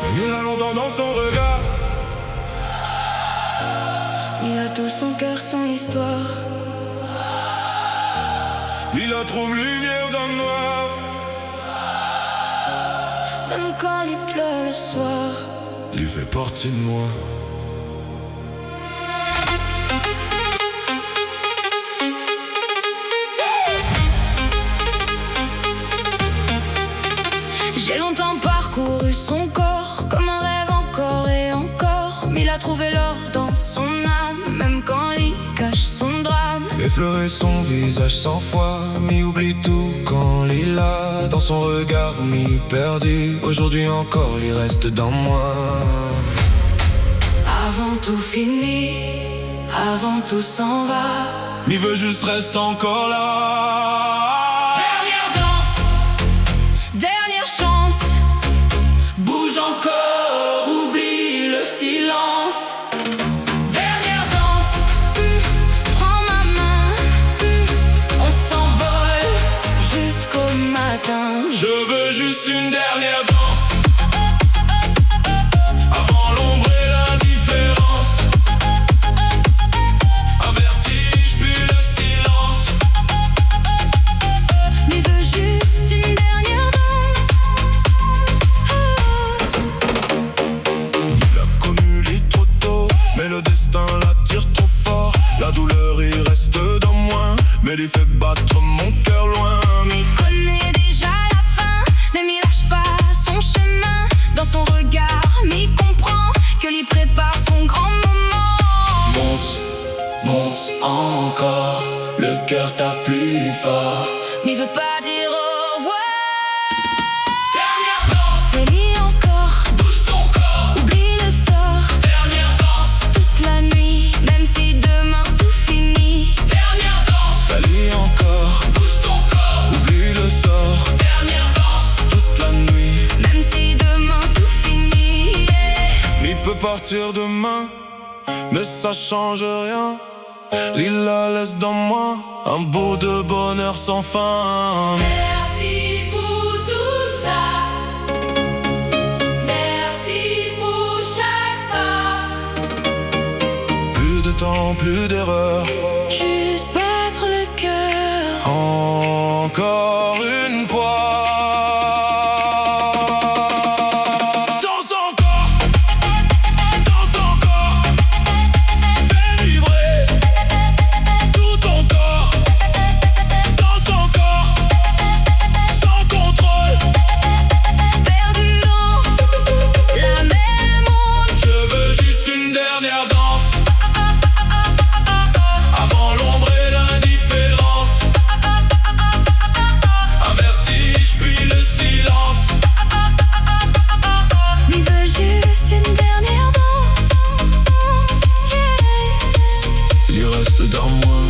Mais il a longtemps dans son regard. Il a tout son cœur, son histoire. Il la trouve lumière dans le noir. Même quand il pleut le soir, Il fait partie de moi. j'ai longtemps parcouru son corps, comme un rêve encore et encore. Mais il a trouvé l'or dans son âme, même quand il cache son drame. Effleurer son visage 100 fois, mais oublie tout quand il a dans son regard mis perdu. Aujourd'hui encore, il reste dans moi. Avant tout fini, avant tout s'en va. Il veut juste rester encore là. Dernière danse, dernière chance. Bouge encore, oublie le silence. Dernière danse, prends ma main, on s'envole jusqu'au matin. Je veux juste une dernière danse, avant l'ombre et l'indifférence. Un vertige puis le silence. Mais veux juste une dernière danse. Il a connu lit trop tôt, mais le destin l'attire trop fort. La douleur il reste dans moi, mais il fait battre mon cœur loin. Mais il connaît déjà la fin, même il lâche pas son chemin. Dans son regard, mais il comprend que lui prépare son grand moment. Monte, monte encore, le cœur tape plus fort. Mais il veut pas dire au revoir. Dernière danse, Fais-lui encore, bouge ton corps. oublie le sort. Dernière danse, Toute la nuit, même si demain tout finit. dernière danse. Fallait encore, bouge ton corps. Oublie le sort. Dernière danse, toute la nuit. Même si demain tout finit, yeah. Il peut partir demain, mais ça change rien. Il la laisse dans moi, un bout de bonheur sans fin. Merci pour tout ça. Merci pour chaque pas. Plus de temps, plus d'erreurs. Juste battre le cœur. Encore une fois. Danse encore, danse encore. Fais vibrer tout ton corps. Danse encore, sans contrôle. Perdu dans la même onde. Je veux juste une dernière danse, avant l'ombre et l'indifférence. Un vertige puis le silence. Mais il veut juste une dernière danse, yeah. Il reste dans moi,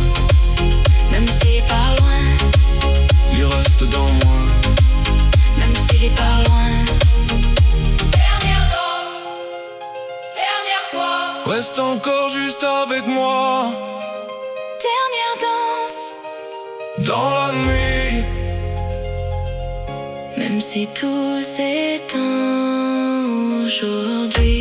Même s'il est pas loin, il reste dans moi. même s'il est pas loin. Dernière danse, dernière fois. Reste encore juste avec moi, Dernière danse, dans la nuit. même si tout s'éteint aujourd'hui.